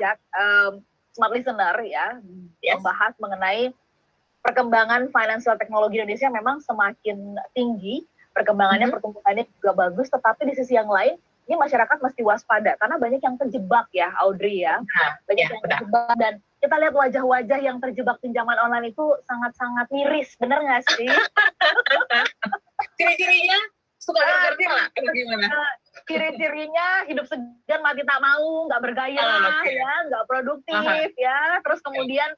mengajak smart listener ya, membahas mengenai perkembangan financial teknologi Indonesia memang semakin tinggi, perkembangannya, pertumbuhannya juga bagus, tetapi di sisi yang lain, ini masyarakat mesti waspada, karena banyak yang terjebak ya, Audrey ya. Banyak yang terjebak, dan kita lihat wajah-wajah yang terjebak pinjaman online itu sangat-sangat miris, bener nggak sih? Ciri-cirinya suka kerja nggak? Gimana? Ciri-cirinya hidup segan mati tak mau, nggak bergairah, ya, nggak produktif, ya, terus kemudian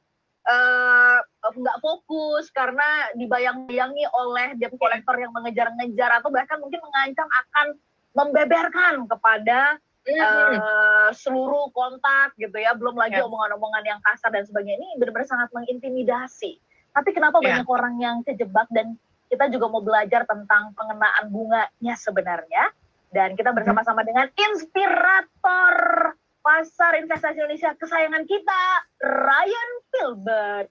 nggak fokus karena dibayang-bayangi oleh debt collector yang mengejar-ngejar atau bahkan mungkin mengancam akan membeberkan kepada seluruh kontak gitu ya, belum lagi omongan-omongan yang kasar dan sebagainya. Ini benar-benar sangat mengintimidasi. Tapi kenapa banyak orang yang kejebak, dan kita juga mau belajar tentang pengenaan bunganya sebenarnya. Dan kita bersama-sama dengan inspirator pasar investasi Indonesia kesayangan kita, Ryan Filbert.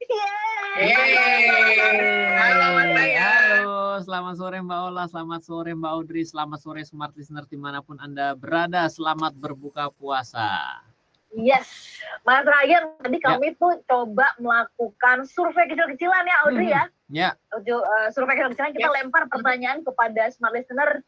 Halo Mas Ryan. Halo, selamat sore Mbak Ola, selamat sore Mbak Audrey, selamat sore smart listener dimanapun Anda berada, selamat berbuka puasa. Yes, Mas Ryan, tadi kami tuh coba melakukan survei kecil-kecilan ya, Audrey ya. Survei kecil-kecilan, kita lempar pertanyaan kepada smart listener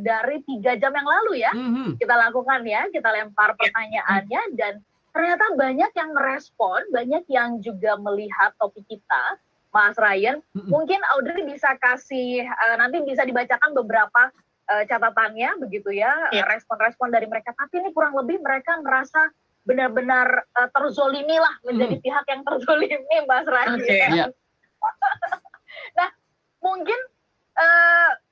dari 3 jam yang lalu ya. Kita lakukan ya, kita lempar pertanyaannya, dan ternyata banyak yang merespon, banyak yang juga melihat topik kita, Mas Ryan. Mungkin Audrey bisa kasih, nanti bisa dibacakan beberapa catatannya begitu ya, respon-respon dari mereka. Tapi ini kurang lebih mereka merasa benar-benar terzolimi lah, menjadi pihak yang terzolimi, Mas Ryan. Nah, mungkin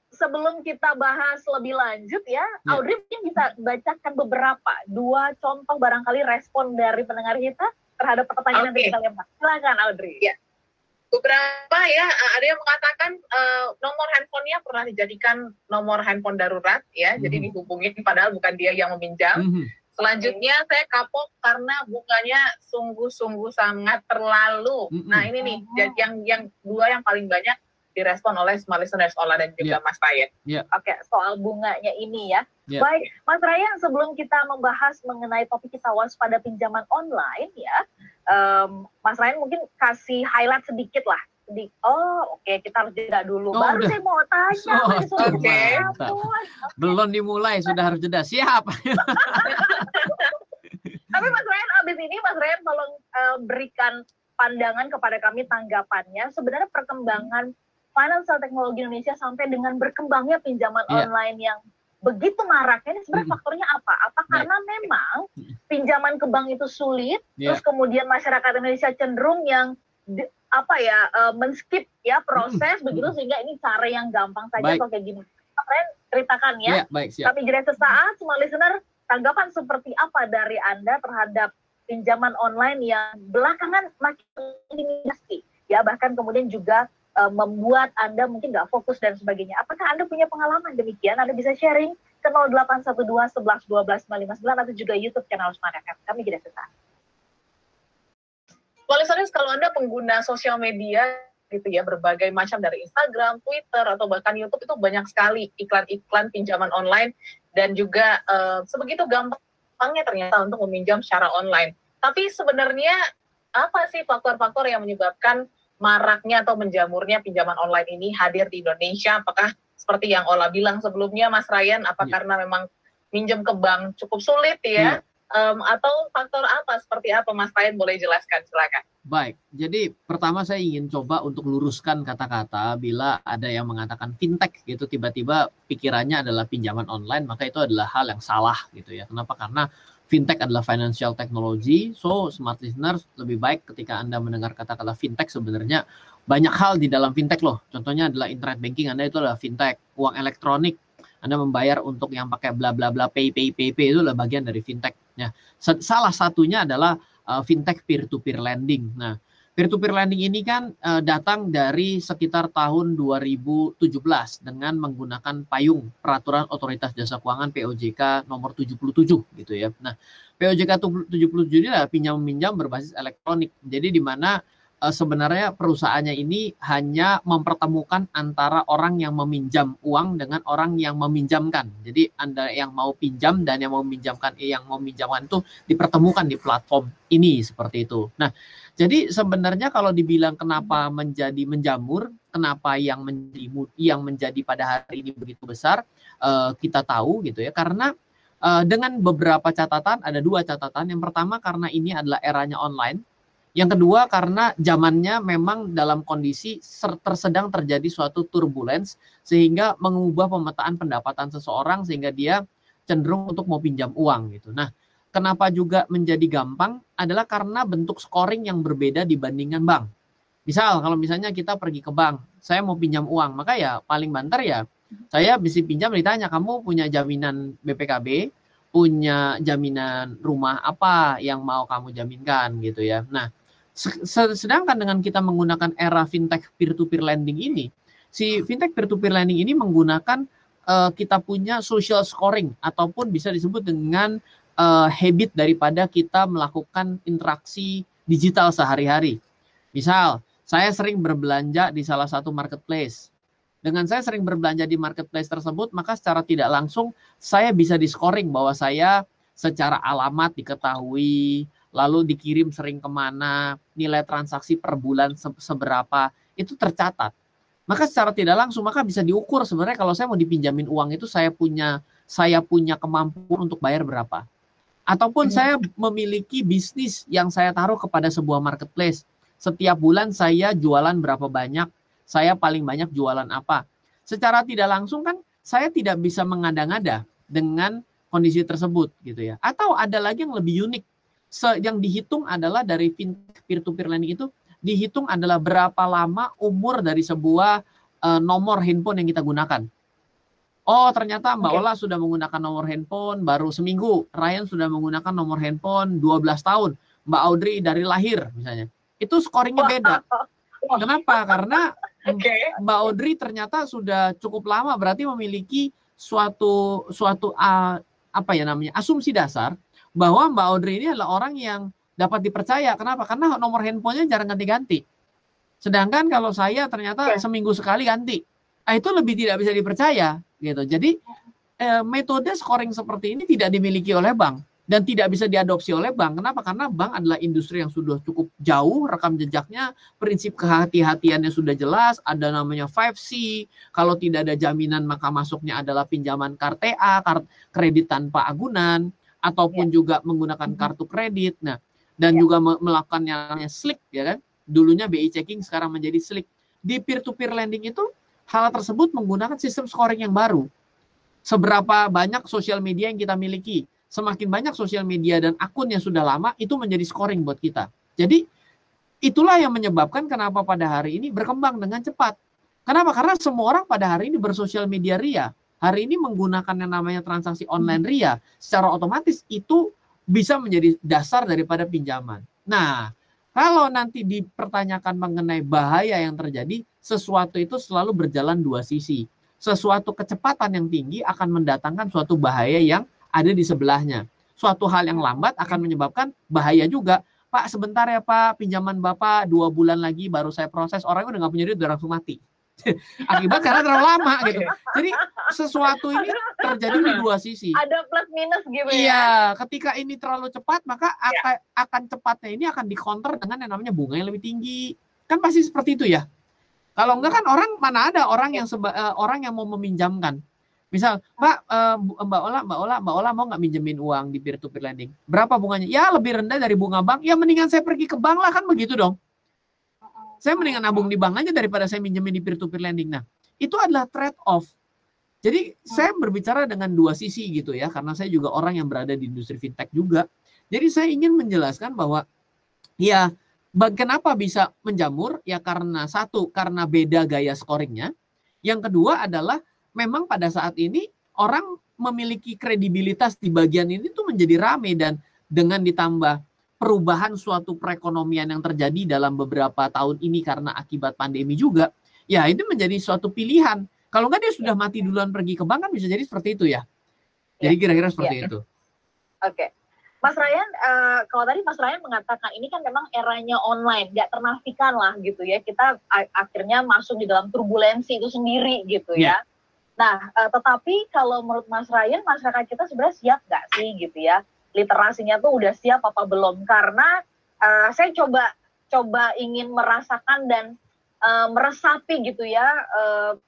sebelum kita bahas lebih lanjut ya, Audrey mungkin bisa bacakan beberapa, 2 contoh barangkali respon dari pendengar kita terhadap pertanyaan yang kita lempar. Silakan Audrey. Beberapa ya, ada yang mengatakan nomor handphonenya pernah dijadikan nomor handphone darurat ya, jadi dihubungin padahal bukan dia yang meminjam. Selanjutnya saya kapok karena bunganya sungguh-sungguh sangat terlalu. Nah ini nih, yang 2 yang paling banyak direspon oleh smart listeners Ola dan juga Mas Ryan. Oke, soal bunganya ini ya. Baik, Mas Ryan, sebelum kita membahas mengenai topik kita waspada pinjaman online ya, Mas Ryan mungkin kasih highlight sedikit lah. Kita harus jeda dulu. Baru saya mau tanya. Belum dimulai, sudah harus jeda. Siap. Tapi Mas Ryan, abis ini Mas Ryan tolong berikan pandangan kepada kami, tanggapannya. Sebenarnya perkembangan financial teknologi Indonesia sampai dengan berkembangnya pinjaman online yang begitu maraknya, ini sebenarnya faktornya apa? Apa karena memang pinjaman ke bank itu sulit, terus kemudian masyarakat Indonesia cenderung yang men-skip ya proses begitu, sehingga ini cara yang gampang saja atau kayak gini? Kalian ceritakan ya. Kami jeda sesaat, semua listener, tanggapan seperti apa dari Anda terhadap pinjaman online yang belakangan makin intimidasi ya, bahkan kemudian juga membuat Anda mungkin nggak fokus dan sebagainya. Apakah Anda punya pengalaman demikian? Anda bisa sharing ke 0812 11 12 559 atau juga YouTube channel Smart FM. Kami jeda sesaat. Listeners, kalau Anda pengguna sosial media gitu ya, berbagai macam dari Instagram, Twitter, atau bahkan YouTube, itu banyak sekali iklan-iklan pinjaman online, dan juga sebegitu gampangnya ternyata untuk meminjam secara online. Tapi sebenarnya apa sih faktor-faktor yang menyebabkan maraknya atau menjamurnya pinjaman online ini hadir di Indonesia? Apakah seperti yang Ola bilang sebelumnya, Mas Ryan, apa karena memang minjem ke bank cukup sulit ya? Atau faktor apa, seperti apa, Mas Ryan, boleh jelaskan, silakan. Baik, jadi pertama saya ingin coba untuk luruskan kata-kata bila ada yang mengatakan fintech gitu, tiba-tiba pikirannya adalah pinjaman online, maka itu adalah hal yang salah gitu ya. Kenapa? Karena fintech adalah financial technology, so smart listeners lebih baik ketika Anda mendengar kata-kata fintech, sebenarnya banyak hal di dalam fintech loh. Contohnya adalah internet banking, Anda itu adalah fintech. Uang elektronik, Anda membayar untuk yang pakai bla bla bla pay itu adalah bagian dari fintech. Ya, salah satunya adalah fintech peer-to-peer lending. Nah, peer-to-peer lending ini kan datang dari sekitar tahun 2017 dengan menggunakan payung Peraturan Otoritas Jasa Keuangan POJK nomor 77 gitu ya. Nah, POJK 77 ini adalah pinjam-minjam berbasis elektronik. Jadi di mana sebenarnya perusahaannya ini hanya mempertemukan antara orang yang meminjam uang dengan orang yang meminjamkan. Jadi Anda yang mau pinjam dan yang mau meminjamkan itu dipertemukan di platform ini seperti itu. Nah, jadi sebenarnya kalau dibilang kenapa menjadi menjamur, kenapa yang menjadi pada hari ini begitu besar, kita tahu gitu ya, karena dengan beberapa catatan, ada 2 catatan. Yang pertama karena ini adalah eranya online. Yang kedua karena zamannya memang dalam kondisi sedang terjadi suatu turbulence sehingga mengubah pemetaan pendapatan seseorang sehingga dia cenderung untuk mau pinjam uang gitu. Nah, kenapa juga menjadi gampang adalah karena bentuk scoring yang berbeda dibandingkan bank. Misal kalau misalnya kita pergi ke bank, saya mau pinjam uang, maka ya paling banter ya saya bisa pinjam, ditanya kamu punya jaminan BPKB, punya jaminan rumah apa yang mau kamu jaminkan gitu ya. Nah, sedangkan dengan kita menggunakan era fintech peer-to-peer lending ini, si fintech peer-to-peer lending ini menggunakan kita punya social scoring ataupun bisa disebut dengan habit daripada kita melakukan interaksi digital sehari-hari. Misal, saya sering berbelanja di salah satu marketplace. Dengan saya sering berbelanja di marketplace tersebut, maka secara tidak langsung saya bisa di-scoring bahwa saya secara alamat diketahui, lalu dikirim sering kemana, nilai transaksi per bulan seberapa, itu tercatat. Maka secara tidak langsung maka bisa diukur sebenarnya kalau saya mau dipinjamin uang itu saya punya kemampuan untuk bayar berapa. Ataupun saya memiliki bisnis yang saya taruh kepada sebuah marketplace. Setiap bulan saya jualan berapa banyak, saya paling banyak jualan apa. Secara tidak langsung kan saya tidak bisa mengada-ngada dengan kondisi tersebut gitu ya. Atau ada lagi yang lebih unik. Yang dihitung adalah dari peer-to-peer lending itu dihitung adalah berapa lama umur dari sebuah nomor handphone yang kita gunakan. Oh, ternyata Mbak Ola sudah menggunakan nomor handphone baru seminggu. Ryan sudah menggunakan nomor handphone 12 tahun. Mbak Audrey dari lahir misalnya. Itu scoringnya beda. Kenapa? Karena Mbak Audrey ternyata sudah cukup lama, berarti memiliki suatu asumsi dasar bahwa Mbak Audrey ini adalah orang yang dapat dipercaya. Kenapa? Karena nomor handphonenya jarang ganti-ganti. Sedangkan kalau saya ternyata seminggu sekali ganti. Itu lebih tidak bisa dipercaya gitu. Jadi metode scoring seperti ini tidak dimiliki oleh bank dan tidak bisa diadopsi oleh bank. Kenapa? Karena bank adalah industri yang sudah cukup jauh rekam jejaknya, prinsip kehati-hatiannya sudah jelas, ada namanya 5C. Kalau tidak ada jaminan maka masuknya adalah pinjaman KTA, kredit tanpa agunan, ataupun juga menggunakan kartu kredit. Nah, dan juga melakukan yang namanya SLIC ya kan. Dulunya BI checking sekarang menjadi SLIC. Di peer-to-peer lending itu hal tersebut menggunakan sistem scoring yang baru. Seberapa banyak sosial media yang kita miliki, semakin banyak sosial media dan akun yang sudah lama, itu menjadi scoring buat kita. Jadi, itulah yang menyebabkan kenapa pada hari ini berkembang dengan cepat. Kenapa? Karena semua orang pada hari ini bersosial media ria. Hari ini menggunakan yang namanya transaksi online ria, secara otomatis itu bisa menjadi dasar daripada pinjaman. Nah, kalau nanti dipertanyakan mengenai bahaya yang terjadi, sesuatu itu selalu berjalan 2 sisi. Sesuatu kecepatan yang tinggi akan mendatangkan suatu bahaya yang ada di sebelahnya. Suatu hal yang lambat akan menyebabkan bahaya juga. Pak, sebentar ya Pak, pinjaman Bapak 2 bulan lagi baru saya proses. Orangnya udah nggak punya duit, udah langsung mati. Akibat karena terlalu lama gitu. Jadi sesuatu ini terjadi di 2 sisi. Ada plus minus gitu ya. Iya, ketika ini terlalu cepat maka akan cepatnya ini akan dikonter dengan yang namanya bunga yang lebih tinggi. Kan pasti seperti itu ya. Kalau enggak kan mana ada orang yang mau meminjamkan. Misal, Pak, Mbak Ola mau nggak minjemin uang di peer-to-peer lending? Berapa bunganya? Ya lebih rendah dari bunga bank. Ya mendingan saya pergi ke bank lah, kan begitu dong. Saya mendingan nabung di bank aja daripada saya minjemin di peer-to-peer lending. Nah, itu adalah trade-off. Jadi saya berbicara dengan 2 sisi gitu ya, karena saya juga orang yang berada di industri fintech juga. Jadi saya ingin menjelaskan bahwa ya kenapa bisa menjamur? Ya karena karena beda gaya scoringnya. Yang kedua adalah memang pada saat ini orang memiliki kredibilitas di bagian ini tuh menjadi rame, dan dengan ditambah perubahan suatu perekonomian yang terjadi dalam beberapa tahun ini karena akibat pandemi juga, ya itu menjadi suatu pilihan. Kalau nggak dia sudah mati duluan pergi ke bank kan bisa jadi seperti itu ya. Jadi kira-kira seperti itu. Oke. Mas Ryan, kalau tadi Mas Ryan mengatakan ini kan memang eranya online, nggak ternafikan lah gitu ya. Kita akhirnya masuk di dalam turbulensi itu sendiri gitu ya. Nah, tetapi kalau menurut Mas Ryan, masyarakat kita sebenarnya siap nggak sih gitu ya? Literasinya tuh udah siap apa belum? Karena saya coba ingin merasakan dan meresapi gitu ya.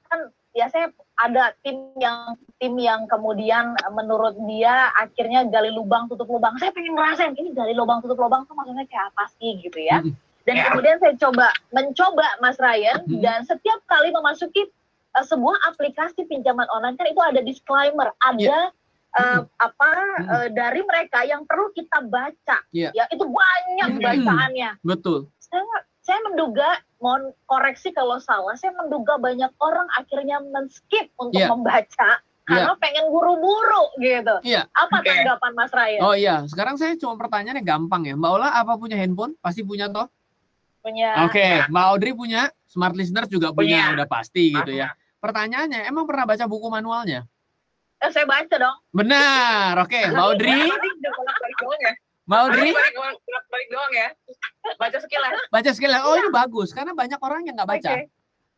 Kan ya saya ada tim yang kemudian menurut dia akhirnya gali lubang tutup lubang. Saya pengen ngerasain ini gali lubang tutup lubang tuh maksudnya kayak apa sih gitu ya. Dan kemudian saya mencoba Mas Ryan, dan setiap kali memasuki sebuah aplikasi pinjaman online kan itu ada disclaimer, ada dari mereka yang perlu kita baca. Ya itu banyak bacaannya. Betul. Saya menduga, mohon koreksi kalau salah, saya menduga banyak orang akhirnya men-skip untuk membaca karena pengen buru-buru gitu. Apa tanggapan Mas Ryan? Oh iya, sekarang saya cuma pertanyaannya gampang ya. Mbak Ola apa punya handphone? Pasti punya toh? Punya. Oke, Mbak Audrey punya, Smart Listener juga punya, udah pasti gitu ya. Pertanyaannya, emang pernah baca buku manualnya? Saya baca dong. Benar, oke. Mbak Audrey? Mbak Audrey? Balik doang ya. Baca sekilas. Baca sekilas. Oh ini bagus, karena banyak orang yang nggak baca.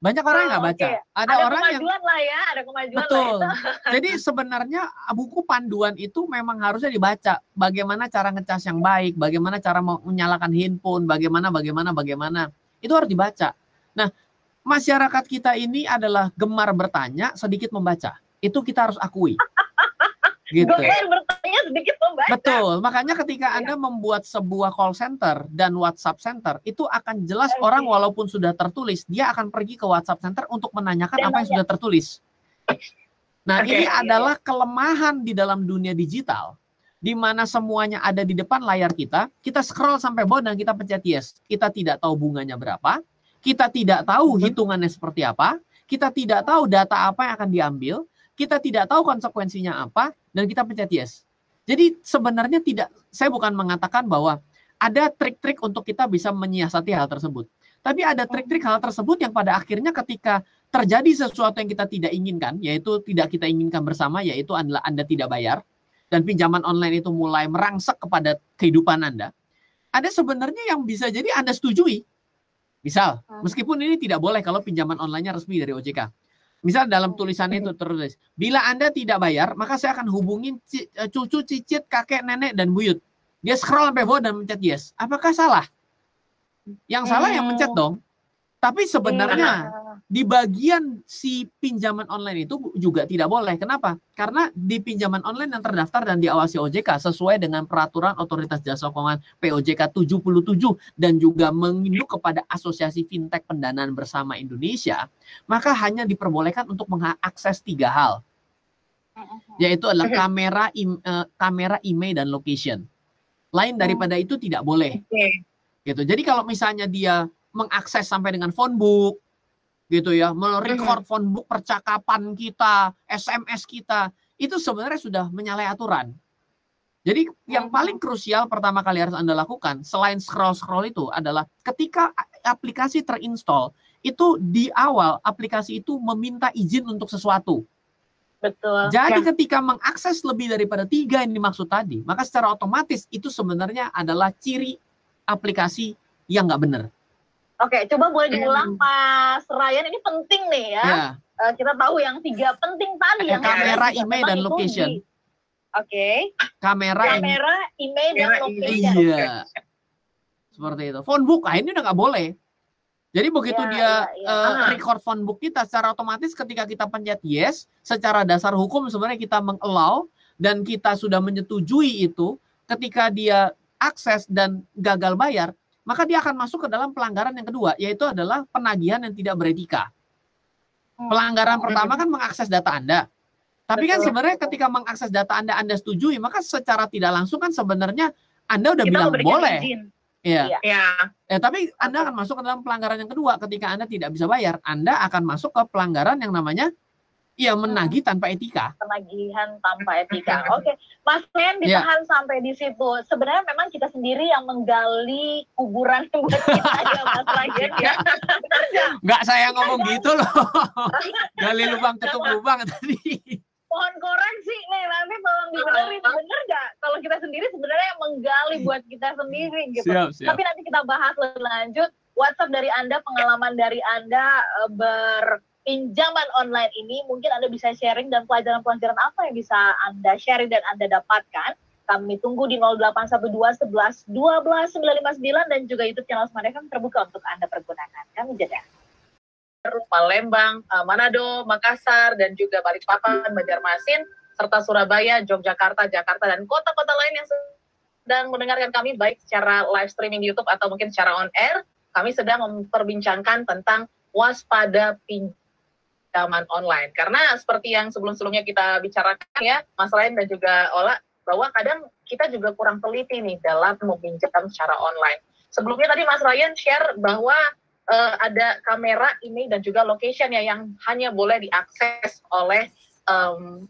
Banyak orang yang nggak baca. Ada orang yang lah ya, ada kemajuan. Betul. Lah jadi sebenarnya buku panduan itu memang harusnya dibaca. Bagaimana cara ngecas yang baik, bagaimana cara menyalakan handphone, bagaimana. Itu harus dibaca. Nah, masyarakat kita ini adalah gemar bertanya, sedikit membaca. Itu kita harus akui. Gitu. Gemar bertanya, sedikit membaca. Betul. Makanya ketika Anda membuat sebuah call center dan WhatsApp center, itu akan jelas orang walaupun sudah tertulis, dia akan pergi ke WhatsApp center untuk menanyakan apa yang sudah tertulis. Nah, ini adalah kelemahan di dalam dunia digital, di mana semuanya ada di depan layar kita scroll sampai bawah dan kita pencet yes. Kita tidak tahu bunganya berapa, kita tidak tahu hitungannya seperti apa, kita tidak tahu data apa yang akan diambil, kita tidak tahu konsekuensinya apa, dan kita pencet yes. Jadi sebenarnya saya bukan mengatakan bahwa ada trik-trik untuk kita bisa menyiasati hal tersebut. Tapi ada trik-trik hal tersebut yang pada akhirnya ketika terjadi sesuatu yang kita tidak inginkan, yaitu tidak kita inginkan bersama, yaitu adalah Anda tidak bayar, dan pinjaman online itu mulai merangsek kepada kehidupan Anda, ada sebenarnya yang bisa jadi Anda setujui. Misal, meskipun ini tidak boleh kalau pinjaman online-nya resmi dari OJK. Misal dalam tulisannya itu tertulis, bila Anda tidak bayar, maka saya akan hubungin cucu, cicit, kakek, nenek, dan buyut. Dia scroll sampai bawah dan mencet yes. Apakah salah? Yang salah yang mencet dong. Tapi sebenarnya di bagian si pinjaman online itu juga tidak boleh. Kenapa? Karena di pinjaman online yang terdaftar dan diawasi OJK sesuai dengan peraturan Otoritas Jasa Keuangan POJK 77 dan juga menginduk kepada Asosiasi Fintech Pendanaan Bersama Indonesia, maka hanya diperbolehkan untuk mengakses 3 hal. Yaitu adalah kamera, email, dan location. Lain daripada itu tidak boleh. Gitu. Jadi kalau misalnya dia mengakses sampai dengan phonebook, gitu ya, merecord phonebook percakapan kita, SMS kita, itu sebenarnya sudah menyalahi aturan. Jadi yang paling krusial pertama kali harus Anda lakukan, selain scroll-scroll itu adalah ketika aplikasi terinstall, itu di awal aplikasi itu meminta izin untuk sesuatu. Betul. Jadi ketika mengakses lebih daripada 3 yang dimaksud tadi, maka secara otomatis itu sebenarnya adalah ciri aplikasi yang nggak benar. Oke, coba boleh diulang Mas Ryan, ini penting nih ya. Kita tahu yang 3 penting tadi. Yang kamera, email, dan location. Oke. Kamera, email, dan location. Iya. Seperti itu. Phonebook, ini udah nggak boleh. Jadi begitu dia record phonebook kita, secara otomatis ketika kita pencet yes, secara dasar hukum sebenarnya kita meng-allow dan kita sudah menyetujui itu, ketika dia akses dan gagal bayar, maka dia akan masuk ke dalam pelanggaran yang kedua, yaitu adalah penagihan yang tidak beretika. Pelanggaran pertama kan mengakses data Anda. Tapi kan sebenarnya ketika mengakses data Anda setujui, maka secara tidak langsung kan sebenarnya Anda udah bilang boleh. Iya. Tapi Anda akan masuk ke dalam pelanggaran yang kedua. Ketika Anda tidak bisa bayar, Anda akan masuk ke pelanggaran yang namanya menagih tanpa etika. Penagihan tanpa etika. Oke, Mas Ren ditahan sampai di situ. Sebenarnya memang kita sendiri yang menggali kuburan buat kita ya, Mas Ryan ya. Nggak saya ngomong gitu loh. Gali lubang tutup lubang tadi. Mohon koreksi nih, nanti tolong dibenerin, bener nggak? Kalau kita sendiri sebenarnya menggali buat kita sendiri gitu. Siap. Tapi nanti kita bahas lebih lanjut. WhatsApp dari Anda, pengalaman dari Anda berpinjaman online ini, mungkin Anda bisa sharing dan pelajaran-pelajaran apa yang bisa Anda sharing dan Anda dapatkan. Kami tunggu di 0812 11 12 959 dan juga YouTube channel Smart FM terbuka untuk Anda pergunakan. Kami jeda. Palembang, Manado, Makassar, dan juga Balikpapan, Banjarmasin, serta Surabaya, Yogyakarta, Jakarta, dan kota-kota lain yang sedang mendengarkan kami baik secara live streaming di YouTube atau mungkin secara on air. Kami sedang memperbincangkan tentang waspada pinjaman online. Karena seperti yang sebelum-sebelumnya kita bicarakan ya, Mas Ryan dan juga Ola, bahwa kadang kita juga kurang teliti nih dalam meminjam secara online. Sebelumnya tadi Mas Ryan share bahwa ada kamera, email, dan juga location ya yang hanya boleh diakses oleh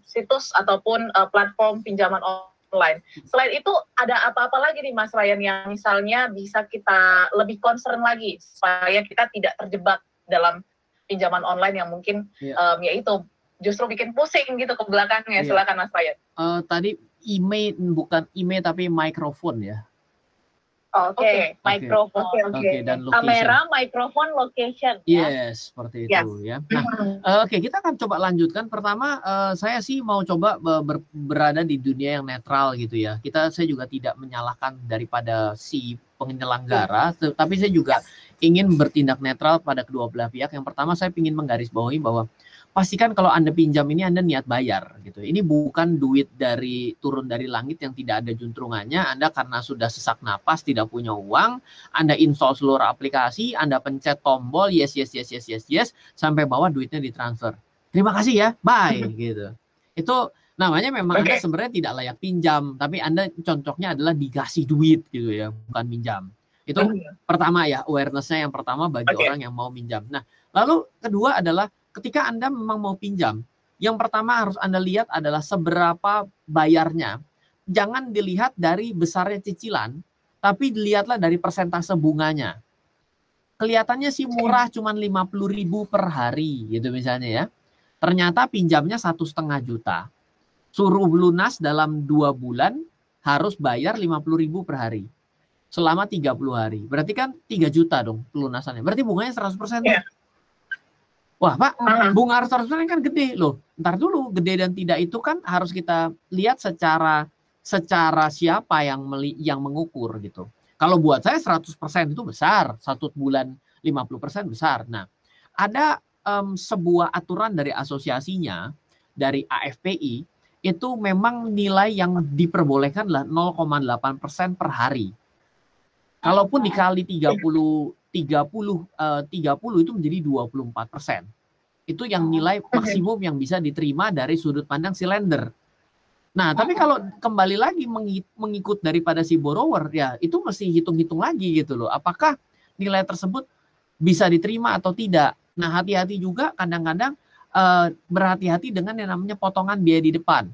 situs ataupun platform pinjaman online. Selain itu ada apa-apa lagi nih Mas Ryan yang misalnya bisa kita lebih concern lagi supaya kita tidak terjebak dalam pinjaman online yang mungkin yaitu justru bikin pusing gitu ke belakangnya. Silakan Mas Ryan. Tadi email, bukan email tapi mikrofon ya. Oke. Mikrofon. Oke, dan location. Kamera, mikrofon, location. Yes, seperti itu ya. Nah, kita akan coba lanjutkan. Pertama, saya sih mau coba berada di dunia yang netral gitu ya. Saya juga tidak menyalahkan daripada si penyelenggara, tapi saya juga ingin bertindak netral pada kedua belah pihak. Yang pertama, saya ingin menggarisbawahi bahwa pastikan kalau Anda pinjam ini Anda niat bayar gitu. Ini bukan duit turun dari langit yang tidak ada juntrungannya. Anda karena sudah sesak napas, tidak punya uang, Anda install seluruh aplikasi, Anda pencet tombol yes sampai bawah duitnya ditransfer. Terima kasih ya, bye gitu. Itu namanya memang Anda sebenarnya tidak layak pinjam, tapi Anda cocoknya adalah dikasih duit gitu ya, bukan pinjam. Itu pertama ya, awareness-nya yang pertama bagi orang yang mau pinjam. Nah, lalu kedua adalah ketika Anda memang mau pinjam, yang pertama harus Anda lihat adalah seberapa bayarnya. Jangan dilihat dari besarnya cicilan, tapi dilihatlah dari persentase bunganya. Kelihatannya sih murah, cuma 50.000 per hari gitu misalnya ya. Ternyata pinjamnya 1,5 juta. Suruh lunas dalam 2 bulan harus bayar 50.000 per hari. Selama 30 hari. Berarti kan 3 juta dong pelunasannya. Berarti bunganya 100%. Wah Pak, bunga 100% kan gede loh. Ntar dulu, gede dan tidak itu kan harus kita lihat secara siapa yang mengukur gitu. Kalau buat saya 100% itu besar, 1 bulan 50% besar. Nah, ada sebuah aturan dari asosiasinya, dari AFPI, itu memang nilai yang diperbolehkan adalah 0,8% per hari. Kalaupun dikali 30 itu menjadi 24%. Itu yang nilai maksimum yang bisa diterima dari sudut pandang si lender. Nah, tapi kalau kembali lagi mengikut daripada si borrower, ya itu mesti hitung-hitung lagi gitu loh. Apakah nilai tersebut bisa diterima atau tidak. Nah, hati-hati juga kadang-kadang berhati-hati dengan yang namanya potongan biaya di depan.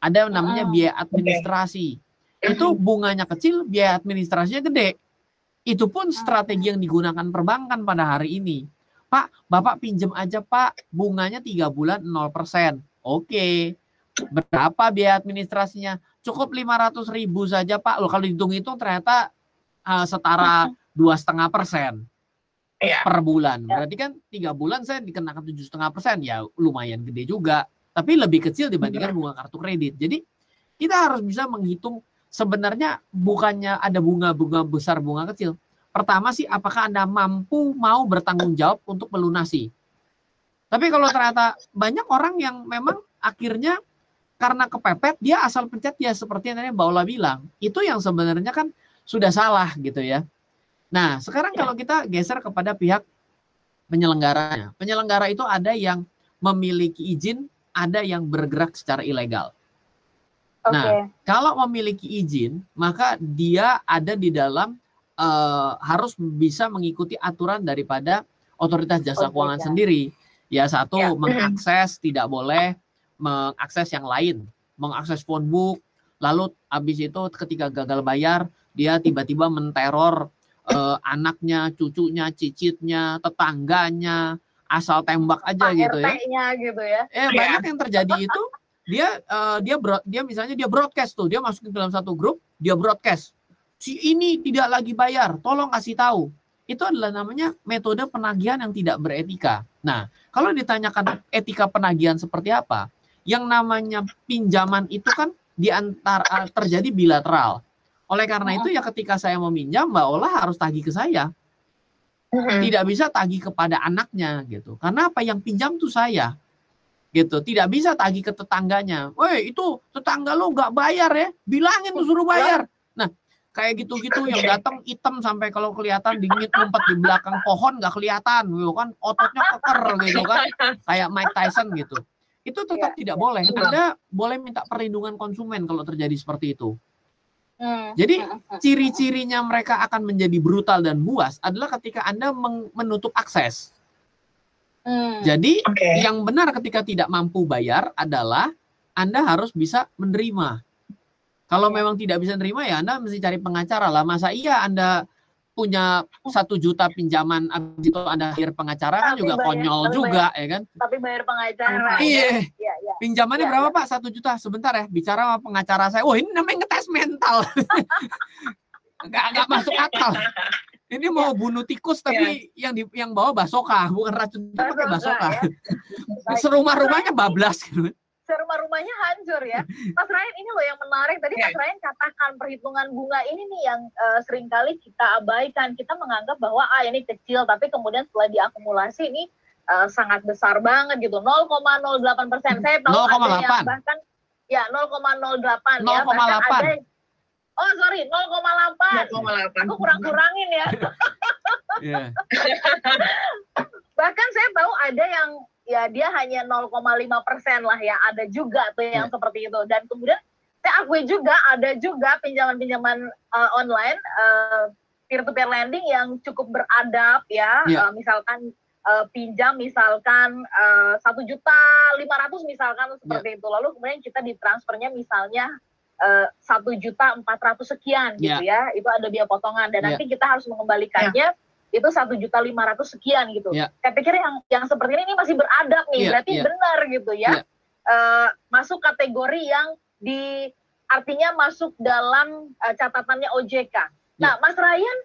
Ada yang namanya biaya administrasi. Itu bunganya kecil, biaya administrasinya gede. Itu pun strategi yang digunakan perbankan pada hari ini. Pak, Bapak pinjam aja Pak, bunganya 3 bulan 0%. Oke. Berapa biaya administrasinya? Cukup 500.000 saja Pak. Loh, kalau dihitung-hitung ternyata setara 2,5% per bulan. Berarti kan 3 bulan saya dikenakan 7,5%. Ya lumayan gede juga. Tapi lebih kecil dibandingkan bunga kartu kredit. Jadi kita harus bisa menghitung sebenarnya bukannya ada bunga-bunga besar, bunga kecil. Pertama sih, apakah Anda mampu mau bertanggung jawab untuk melunasi. Tapi kalau ternyata banyak orang yang memang akhirnya karena kepepet, dia asal pencet ya seperti yang tadi Mbak Ola bilang. Itu yang sebenarnya kan sudah salah gitu ya. Nah, sekarang kalau kita geser kepada pihak penyelenggaranya. Penyelenggara itu ada yang memiliki izin, ada yang bergerak secara ilegal. Nah, kalau memiliki izin, maka dia ada di dalam harus bisa mengikuti aturan daripada otoritas jasa keuangan sendiri. Ya, satu, mengakses, tidak boleh mengakses yang lain. Mengakses phone book, lalu habis itu ketika gagal bayar, dia tiba-tiba menteror anaknya, cucunya, cicitnya, tetangganya, asal tembak aja gitu ya. Gitu ya. Banyak yang terjadi itu. dia misalnya dia broadcast tuh, dia masukin dalam satu grup, dia broadcast. Si ini tidak lagi bayar, tolong kasih tahu. Itu adalah namanya metode penagihan yang tidak beretika. Nah, kalau ditanyakan etika penagihan seperti apa, yang namanya pinjaman itu kan terjadi bilateral. Oleh karena itu ya ketika saya meminjam, Mbak Ola harus tagih ke saya. Tidak bisa tagih kepada anaknya gitu. Karena apa, yang pinjam tuh saya. Gitu. Tidak bisa tagih ke tetangganya. Woi, itu tetangga lo nggak bayar ya, bilangin tuh suruh bayar. Nah, kayak gitu-gitu yang datang hitam sampai kalau kelihatan dingin ngumpet di belakang pohon nggak kelihatan, gitu kan, ototnya keker gitu kan, kayak Mike Tyson gitu. Itu tetap tidak boleh. Anda boleh minta perlindungan konsumen kalau terjadi seperti itu. Jadi ciri-cirinya mereka akan menjadi brutal dan buas adalah ketika Anda menutup akses. Jadi yang benar ketika tidak mampu bayar adalah Anda harus bisa menerima. Kalau memang tidak bisa menerima ya Anda mesti cari pengacara lah. Masa iya Anda punya 1 juta pinjaman, abis itu Anda hire pengacara kan juga konyol juga ya kan? Tapi bayar pengacara. Iya. Pinjamannya berapa Pak? 1 juta. Sebentar ya, bicara sama pengacara saya. Wah, ini namanya ngetes mental. Nggak masuk akal. Ini mau bunuh tikus tapi yang bawa basoka, bukan racun, pakai basoka. Serumah-rumahnya bablas gitu. Serumah-rumahnya hancur ya. Mas Ryan, ini loh yang menarik. Tadi Mas Ryan katakan perhitungan bunga ini nih yang seringkali kita abaikan. Kita menganggap bahwa ini kecil, tapi kemudian setelah diakumulasi ini sangat besar banget gitu. 0,08%. Saya tahu ada yang bahkan 0,08 ya. Bahkan ada, oh sorry, 0,8. Aku kurang-kurangin ya. Bahkan saya tahu ada yang ya dia hanya 0,5% lah ya, ada juga tuh yang seperti itu. Dan kemudian saya akui juga ada juga pinjaman-pinjaman online peer-to-peer lending yang cukup beradab ya. Misalkan pinjam misalkan 1.500.000 misalkan seperti itu, lalu kemudian kita ditransfernya misalnya 1.400.000 sekian gitu ya, itu ada biaya potongan dan nanti kita harus mengembalikannya itu 1.500.000 sekian gitu. Saya pikir yang seperti ini masih beradab nih, berarti benar gitu ya. Masuk kategori yang artinya masuk dalam catatannya OJK. Nah, Mas Ryan,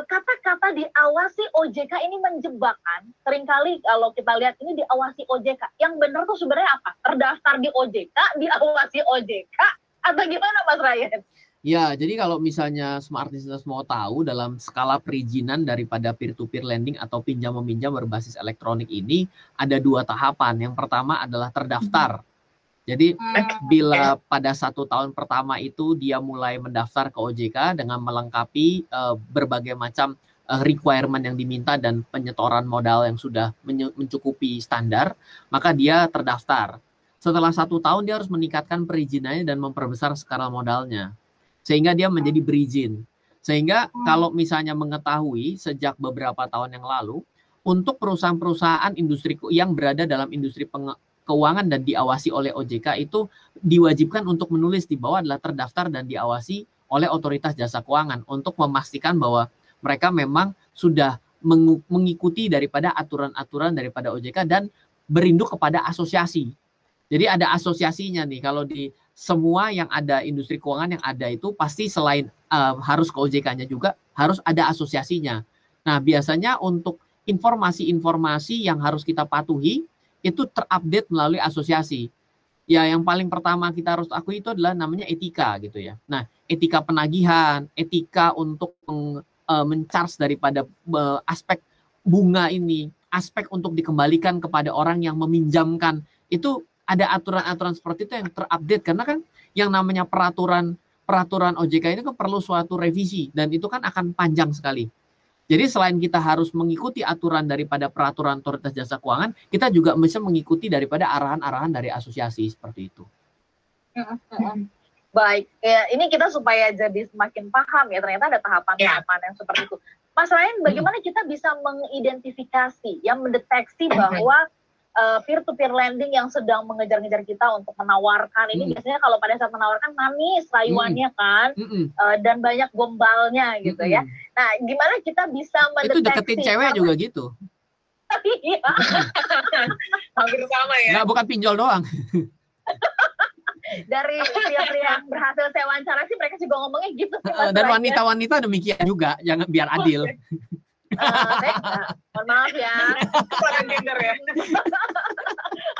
kata-kata diawasi OJK ini menjebakkan. Seringkali kalau kita lihat ini diawasi OJK, yang benar tuh sebenarnya apa? Terdaftar di OJK, diawasi OJK, atau gimana Mas Ryan? Ya, jadi kalau misalnya Smart Listeners mau tahu dalam skala perizinan daripada peer-to-peer lending atau pinjam-meminjam berbasis elektronik ini, ada 2 tahapan. Yang pertama adalah terdaftar. Jadi bila pada 1 tahun pertama itu dia mulai mendaftar ke OJK dengan melengkapi berbagai macam requirement yang diminta dan penyetoran modal yang sudah mencukupi standar, maka dia terdaftar. Setelah 1 tahun dia harus meningkatkan perizinannya dan memperbesar skala modalnya. Sehingga dia menjadi berizin. Sehingga kalau misalnya mengetahui sejak beberapa tahun yang lalu, untuk perusahaan-perusahaan industri yang berada dalam industri keuangan dan diawasi oleh OJK itu diwajibkan untuk menulis di bawah adalah terdaftar dan diawasi oleh otoritas jasa keuangan untuk memastikan bahwa mereka memang sudah mengikuti daripada aturan-aturan daripada OJK dan berinduk kepada asosiasi. Jadi ada asosiasinya nih, kalau di semua yang ada industri keuangan yang ada itu pasti selain harus ke OJK-nya juga harus ada asosiasinya. Nah, biasanya untuk informasi-informasi yang harus kita patuhi itu terupdate melalui asosiasi. Ya, yang paling pertama kita harus akui itu adalah namanya etika gitu ya. Nah, etika penagihan, etika untuk men-charge daripada aspek bunga ini, aspek untuk dikembalikan kepada orang yang meminjamkan, itu ada aturan-aturan seperti itu yang terupdate, karena kan yang namanya peraturan OJK ini kan perlu suatu revisi dan itu kan akan panjang sekali. Jadi selain kita harus mengikuti aturan daripada peraturan otoritas jasa keuangan, kita juga bisa mengikuti daripada arahan-arahan dari asosiasi seperti itu. Baik, ya, ini kita supaya jadi semakin paham ya, ternyata ada tahapan-tahapan yang seperti itu. Mas Ryan, bagaimana kita bisa mengidentifikasi, yang mendeteksi bahwa peer-to-peer lending yang sedang mengejar-ngejar kita untuk menawarkan ini biasanya kalau pada saat menawarkan manis rayuannya kan dan banyak gombalnya gitu ya. Nah, gimana kita bisa mendeteksi? Itu deketin cewek juga gitu. Iya. Hampir sama ya. Nggak, bukan pinjol doang. dari pria-pria yang berhasil saya wawancara sih mereka juga ngomongnya gitu. Dan wanita-wanita demikian juga, jangan biar adil. Saya mohon maaf ya. Gender ya.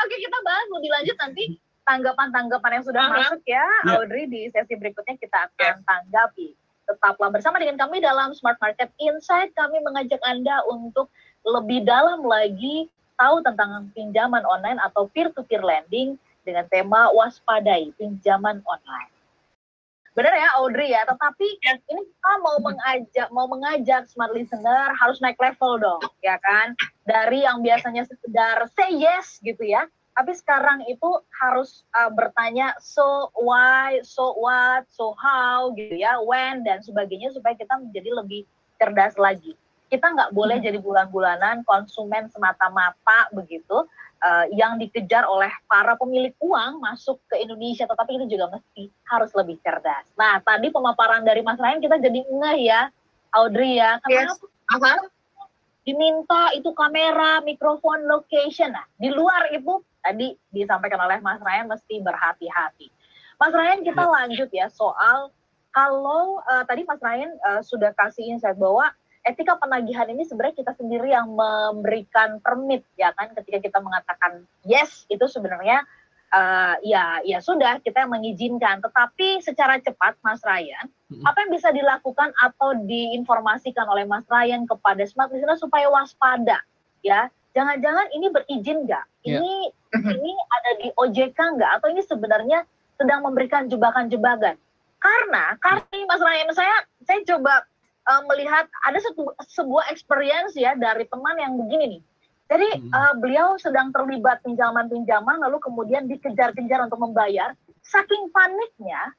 Oke, kita bahas lebih lanjut nanti tanggapan-tanggapan yang sudah masuk ya, Audrey, di sesi berikutnya kita akan tanggapi. Tetaplah bersama dengan kami dalam Smart Market Insight. Kami mengajak Anda untuk lebih dalam lagi tahu tentang pinjaman online atau peer-to-peer lending dengan tema waspadai pinjaman online. Benar ya Audrey ya, tetapi ini kita mau mengajak smart listener harus naik level dong, ya kan? Dari yang biasanya sekedar say yes gitu ya, tapi sekarang itu harus bertanya so why, so what, so how gitu ya, when dan sebagainya supaya kita menjadi lebih cerdas lagi. Kita nggak boleh jadi bulan-bulanan konsumen semata-mata begitu yang dikejar oleh para pemilik uang masuk ke Indonesia, tetapi itu juga mesti harus lebih cerdas. Nah, tadi pemaparan dari Mas Ryan kita jadi ngeh ya, Audrey ya, kenapa diminta itu kamera, mikrofon, location. Nah, di luar itu tadi disampaikan oleh Mas Ryan mesti berhati-hati. Mas Ryan, kita lanjut ya soal kalau tadi Mas Ryan sudah kasih insight bahwa etika penagihan ini sebenarnya kita sendiri yang memberikan permit ya kan, ketika kita mengatakan yes itu sebenarnya ya sudah kita yang mengizinkan, tetapi secara cepat Mas Ryan, apa yang bisa dilakukan atau diinformasikan oleh Mas Ryan kepada smart listener supaya waspada ya, jangan-jangan ini berizin nggak, ini ada di OJK nggak, atau ini sebenarnya sedang memberikan jebakan-jebakan, karena Mas Ryan saya coba melihat ada sebuah experience ya dari teman yang begini nih. Jadi beliau sedang terlibat pinjaman-pinjaman lalu kemudian dikejar-kejar untuk membayar. Saking paniknya,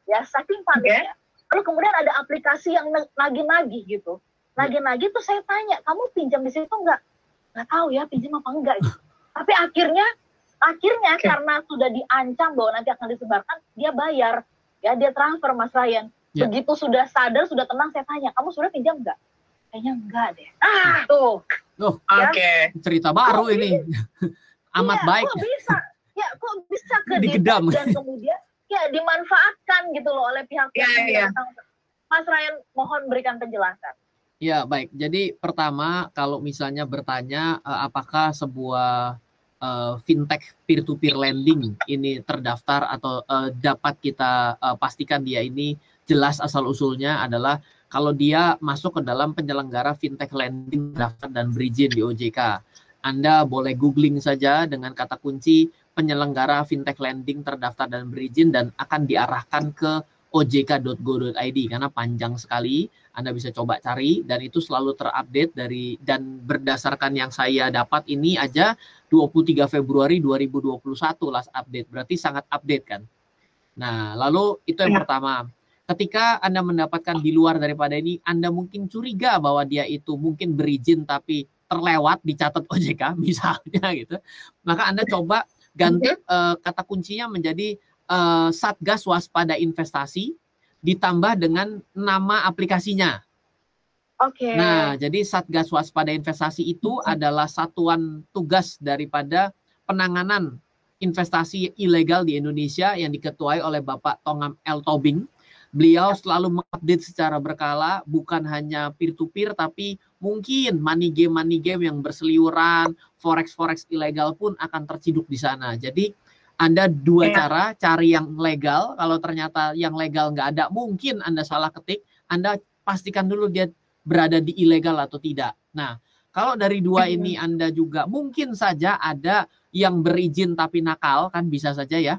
lalu kemudian ada aplikasi yang nagih-nagih gitu. Nagih-nagih tuh saya tanya, kamu pinjam di situ nggak? Nggak tahu ya, pinjam apa enggak gitu. Tapi akhirnya karena sudah diancam bahwa nanti akan disebarkan, dia bayar. Ya, dia transfer Mas Ryan. Begitu sudah sadar, sudah tenang, saya tanya, kamu sudah pinjam nggak? Kayaknya enggak deh. Tuh. Cerita baru ini. Amat baik. Kok bisa digedam dan kemudian dimanfaatkan gitu loh oleh pihak-pihak. Mas Ryan, mohon berikan penjelasan. Ya, baik. Jadi pertama, kalau misalnya bertanya apakah sebuah fintech peer-to-peer lending ini terdaftar atau dapat kita pastikan dia ini jelas asal-usulnya adalah kalau dia masuk ke dalam penyelenggara fintech lending terdaftar dan berizin di OJK. Anda boleh googling saja dengan kata kunci penyelenggara fintech lending terdaftar dan berizin dan akan diarahkan ke ojk.go.id karena panjang sekali. Anda bisa coba cari dan itu selalu terupdate dan berdasarkan yang saya dapat ini aja 23 Februari 2021 last update. Berarti sangat update kan. Nah, lalu itu yang pertama. Ketika Anda mendapatkan di luar daripada ini, Anda mungkin curiga bahwa dia itu mungkin berizin tapi terlewat dicatat OJK misalnya gitu. Maka Anda coba ganti kata kuncinya menjadi Satgas Waspada Investasi ditambah dengan nama aplikasinya. Oke. Nah, jadi Satgas Waspada Investasi itu adalah satuan tugas daripada penanganan investasi ilegal di Indonesia yang diketuai oleh Bapak Tongam L. Tobing. Beliau selalu mengupdate secara berkala, bukan hanya peer-to-peer, tapi mungkin money game yang berseliweran, forex ilegal pun akan terciduk di sana. Jadi Anda dua cara, cari yang legal. Kalau ternyata yang legal nggak ada, mungkin Anda salah ketik. Anda pastikan dulu dia berada di ilegal atau tidak. Nah, kalau dari dua ini Anda juga mungkin saja ada yang berizin tapi nakal, kan bisa saja ya.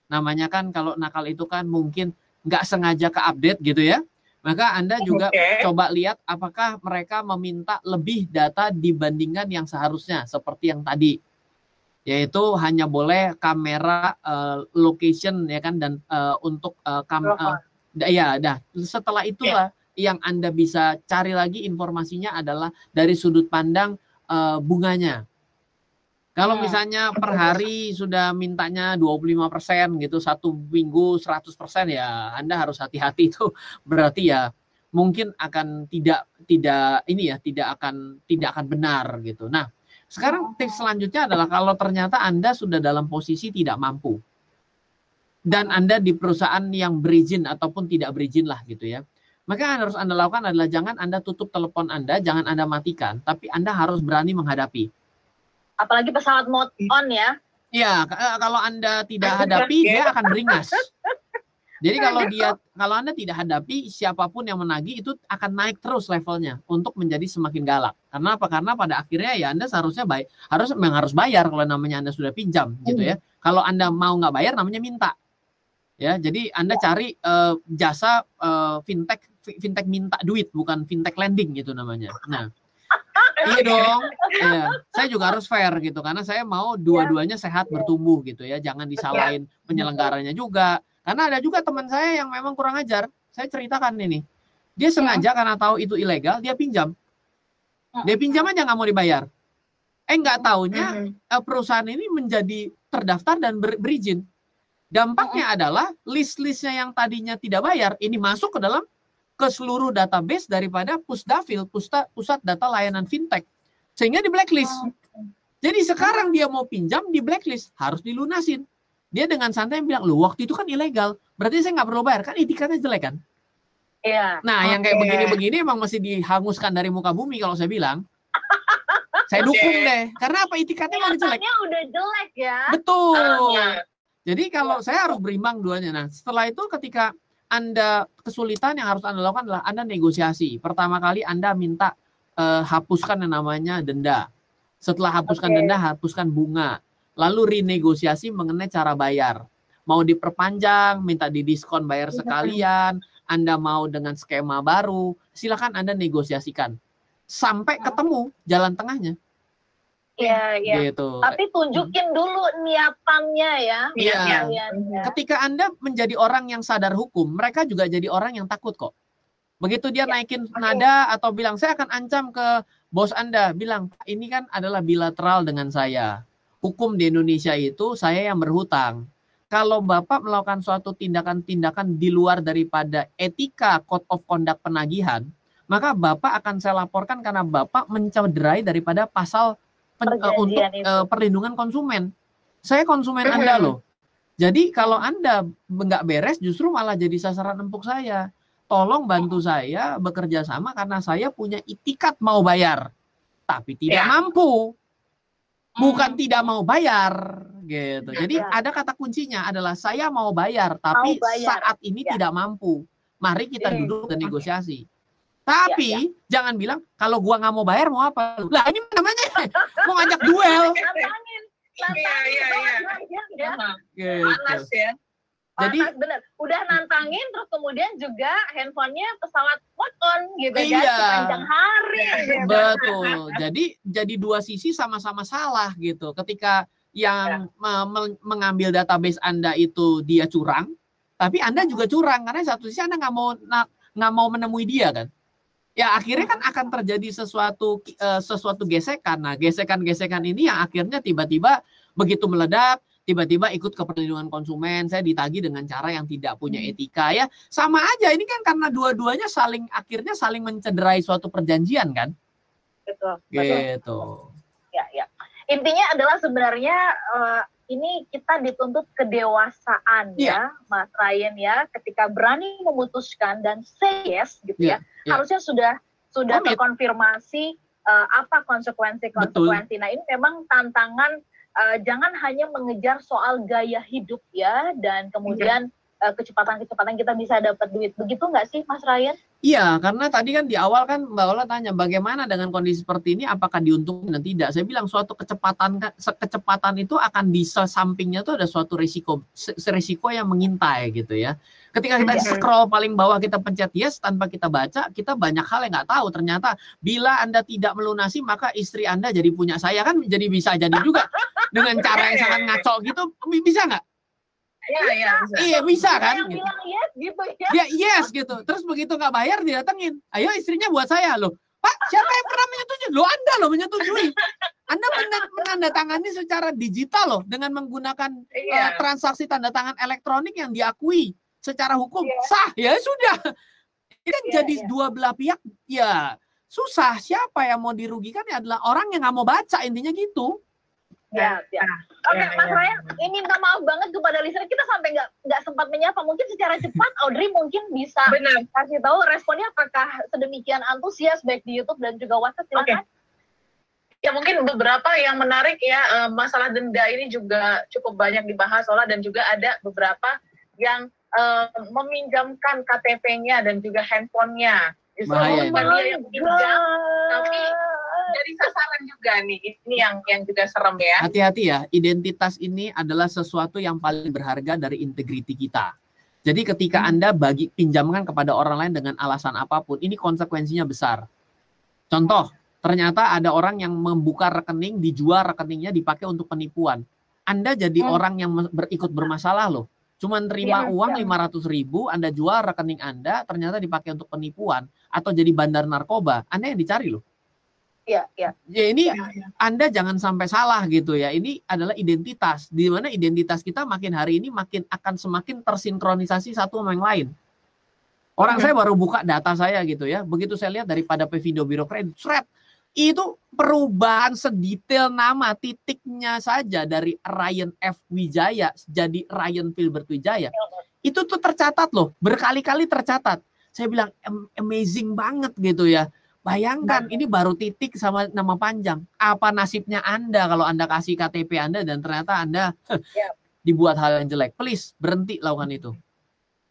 Namanya kan kalau nakal itu kan mungkin nggak sengaja ke-update gitu ya. Maka Anda juga coba lihat apakah mereka meminta lebih data dibandingkan yang seharusnya. Seperti yang tadi. Yaitu hanya boleh kamera location ya kan. Dan untuk setelah itulah yang Anda bisa cari lagi informasinya adalah dari sudut pandang bunganya. Kalau misalnya per hari sudah mintanya 25% gitu, satu minggu 100% ya Anda harus hati-hati itu, berarti ya mungkin akan tidak akan benar gitu. Nah, sekarang tips selanjutnya adalah kalau ternyata Anda sudah dalam posisi tidak mampu. dan Anda di perusahaan yang berizin ataupun tidak berizin lah gitu ya. Maka yang harus Anda lakukan adalah jangan Anda tutup telepon Anda, jangan Anda matikan, tapi Anda harus berani menghadapi. Apalagi pesawat mode on ya. Iya, kalau Anda tidak hadapi, dia akan beringas. Jadi kalau Anda tidak hadapi, siapapun yang menagih itu akan naik terus levelnya untuk menjadi semakin galak. Karena apa? Karena pada akhirnya ya Anda seharusnya harus bayar kalau namanya Anda sudah pinjam gitu ya. Kalau Anda mau nggak bayar namanya minta. Ya, jadi Anda cari jasa fintech minta duit, bukan fintech lending gitu namanya. Nah, iya dong. Ya, saya juga harus fair gitu karena saya mau dua-duanya sehat bertumbuh gitu ya. Jangan disalahin penyelenggaranya juga. Karena ada juga teman saya yang memang kurang ajar. Saya ceritakan ini. Dia sengaja karena tahu itu ilegal, dia pinjam. Dia pinjam aja nggak mau dibayar. Nggak taunya perusahaan ini menjadi terdaftar dan berizin. Dampaknya adalah list-listnya yang tadinya tidak bayar, ini masuk ke seluruh database daripada Pusdafil, Pusat Data Layanan Fintech. Sehingga di blacklist. Jadi sekarang dia mau pinjam di blacklist, harus dilunasin. Dia dengan santai bilang, loh waktu itu kan ilegal, berarti saya nggak perlu bayar, kan etikanya jelek kan? Iya. Nah, yang kayak begini-begini emang mesti dihanguskan dari muka bumi kalau saya bilang. Saya dukung deh, karena apa etikanya mau jelek? Udah jelek ya. Betul. Jadi kalau saya harus berimbang duanya. Nah, setelah itu ketika Anda kesulitan yang harus Anda lakukan adalah Anda negosiasi. Pertama kali Anda minta hapuskan yang namanya denda. Setelah hapuskan denda, hapuskan bunga. Lalu renegosiasi mengenai cara bayar. Mau diperpanjang, minta didiskon bayar sekalian, Anda mau dengan skema baru, silakan Anda negosiasikan. Sampai ketemu jalan tengahnya. Iya, iya. Gitu. Tapi tunjukin dulu niatannya ya. Iya. Ketika Anda menjadi orang yang sadar hukum, mereka juga jadi orang yang takut kok. Begitu dia naikin nada atau bilang, saya akan ancam ke bos Anda, bilang, ini kan adalah bilateral dengan saya. Hukum di Indonesia itu saya yang berhutang. Kalau Bapak melakukan suatu tindakan-tindakan di luar daripada etika code of conduct penagihan, maka Bapak akan saya laporkan karena Bapak mencederai daripada pasal untuk perlindungan konsumen. Saya konsumen Anda loh. Jadi kalau Anda nggak beres justru malah jadi sasaran empuk saya. Tolong bantu saya bekerja sama karena saya punya itikat mau bayar. Tapi tidak mampu. Bukan tidak mau bayar gitu. Jadi ada kata kuncinya adalah saya mau bayar tapi saat ini tidak mampu. Mari kita duduk dan negosiasi. Tapi jangan bilang kalau gua nggak mau bayar mau apa? Lah ini namanya mau ngajak duel. Iya. Panas ya. Jadi bener, udah nantangin terus kemudian juga handphonenya pesawat mode on gitu kan sepanjang hari. Betul. Jadi dua sisi sama-sama salah gitu. Ketika yang mengambil database Anda itu dia curang, tapi Anda juga curang karena satu sisi Anda nggak mau menemui dia kan. Ya akhirnya kan akan terjadi sesuatu gesekan. Nah gesekan ini yang akhirnya tiba-tiba begitu meledak. Tiba-tiba ikut ke perlindungan konsumen, saya ditagih dengan cara yang tidak punya etika ya. Sama aja, ini kan karena dua-duanya akhirnya saling mencederai suatu perjanjian kan? Betul. Gitu. Ya. Intinya adalah sebenarnya ini kita dituntut kedewasaan ya, Mas Ryan ya, ketika berani memutuskan dan say yes gitu ya. Harusnya sudah terkonfirmasi apa konsekuensi. Nah, ini memang tantangan. Jangan hanya mengejar soal gaya hidup ya dan kemudian kecepatan kita bisa dapat duit. Begitu nggak sih Mas Ryan? Iya, karena tadi kan di awal kan Mbak Ola tanya bagaimana dengan kondisi seperti ini apakah diuntungkan dan tidak. Saya bilang suatu kecepatan itu akan di sampingnya tuh ada suatu risiko yang mengintai gitu ya. Ketika kita scroll paling bawah kita pencet yes tanpa kita baca, kita banyak hal yang nggak tahu. Ternyata bila Anda tidak melunasi maka istri Anda jadi punya saya kan bisa jadi juga dengan cara yang sangat ngaco gitu bisa nggak? Iya bisa kan? Yang bilang yes gitu ya. Dia yes gitu. Terus begitu nggak bayar didatengin. Ayo istrinya buat saya loh. Pak siapa yang pernah menyetujui? Lo Anda loh menyetujui. Anda menandatangani secara digital loh dengan menggunakan transaksi tanda tangan elektronik yang diakui secara hukum sah ya sudah. Ini kan jadi dua belah pihak ya susah. Siapa yang mau dirugikan ya adalah orang yang nggak mau baca intinya gitu. Ya. Oke, Mas Ryan, ini minta maaf banget kepada listener, kita sampai nggak sempat menyapa. Mungkin secara cepat, Audrey mungkin bisa kasih tahu responnya apakah sedemikian antusias baik di YouTube dan juga WhatsApp. Silakan. Ya mungkin beberapa yang menarik ya, masalah denda ini juga cukup banyak dibahas dan juga ada beberapa yang meminjamkan KTP-nya dan juga handphonenya. Justru bukan dia yang pinjam, tapi jadi sasaran juga nih. Ini yang juga serem ya. Hati-hati ya, identitas ini adalah sesuatu yang paling berharga dari integriti kita. Jadi ketika Anda pinjamkan kepada orang lain dengan alasan apapun, ini konsekuensinya besar. Contoh, ternyata ada orang yang membuka rekening, dijual rekeningnya dipakai untuk penipuan. Anda jadi orang yang ikut bermasalah loh. Cuma terima uang 500.000, Anda jual rekening Anda, ternyata dipakai untuk penipuan atau jadi bandar narkoba. Anda yang dicari loh. Ya, ini Anda jangan sampai salah gitu ya. Ini adalah identitas. Di mana identitas kita makin hari ini akan semakin tersinkronisasi satu sama yang lain. Orang saya baru buka data saya gitu ya. Begitu saya lihat daripada Pevindo Biro Kredit, itu perubahan sedetail nama titiknya saja dari Ryan F. Wijaya jadi Ryan Filbert Wijaya. Itu tuh tercatat loh, berkali-kali tercatat. Saya bilang amazing banget gitu ya. Bayangkan ini baru titik sama nama panjang. Apa nasibnya Anda kalau Anda kasih KTP Anda dan ternyata Anda dibuat hal yang jelek. Please berhenti lakukan itu.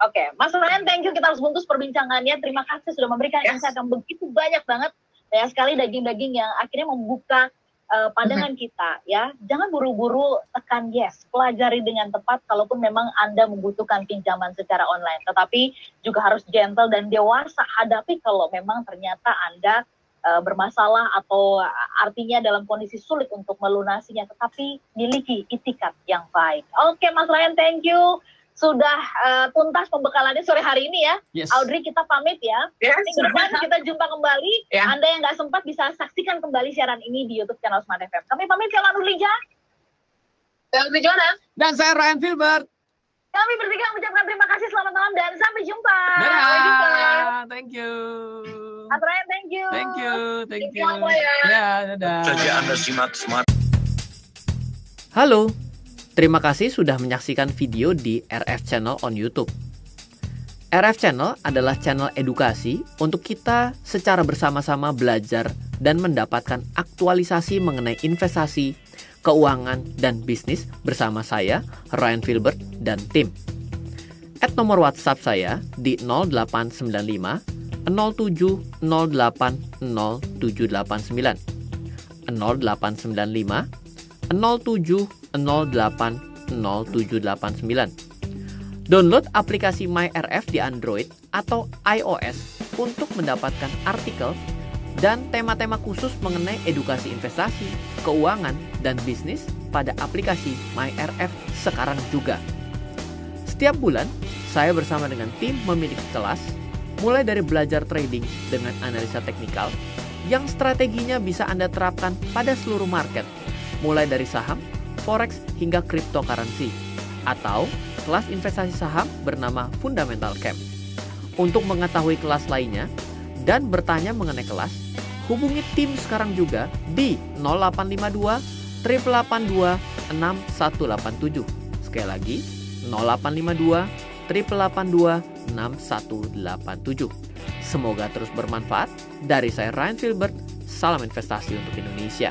Oke, Mas Ryan, thank you. Kita harus bungkus perbincangannya. Terima kasih sudah memberikan insight yang begitu banyak banget. Banyak sekali daging-daging yang akhirnya membuka pandangan kita ya. Jangan buru-buru tekan yes, pelajari dengan tepat kalaupun memang Anda membutuhkan pinjaman secara online. Tetapi juga harus gentle dan dewasa hadapi kalau memang ternyata Anda bermasalah atau artinya dalam kondisi sulit untuk melunasinya, tetapi miliki itikat yang baik. Oke, Mas Ryan, thank you. Sudah tuntas pembekalannya sore hari ini ya. Audrey, kita pamit ya. Minggu depan kita jumpa kembali. Anda yang nggak sempat bisa saksikan kembali siaran ini di YouTube channel Smart FM. Kami pamit, saya Nurlija. Saya Audrey Jonan. Dan saya Ryan Filbert. Kami bertiga mengucapkan terima kasih, selamat malam, dan sampai jumpa. Dadah. Thank you. Mas Ryan, thank you. Thank you. Ya, dadah. Saja Anda simak Smart. Halo. Terima kasih sudah menyaksikan video di RF Channel on YouTube. RF Channel adalah channel edukasi untuk kita secara bersama-sama belajar dan mendapatkan aktualisasi mengenai investasi, keuangan, dan bisnis bersama saya, Ryan Filbert, dan tim. Add nomor WhatsApp saya di 0895 07 08 0789 0895 07 08 0789. Download aplikasi MyRF di Android atau iOS untuk mendapatkan artikel dan tema-tema khusus mengenai edukasi investasi, keuangan, dan bisnis pada aplikasi MyRF sekarang juga. Setiap bulan, saya bersama dengan tim memiliki kelas, mulai dari belajar trading dengan analisa teknikal, yang strateginya bisa Anda terapkan pada seluruh market, mulai dari saham, forex, hingga cryptocurrency, atau kelas investasi saham bernama Fundamental Camp. Untuk mengetahui kelas lainnya dan bertanya mengenai kelas, hubungi tim sekarang juga di 0852 882 6187. Sekali lagi, 0852 882 6187. Semoga terus bermanfaat. Dari saya Ryan Filbert, salam investasi untuk Indonesia.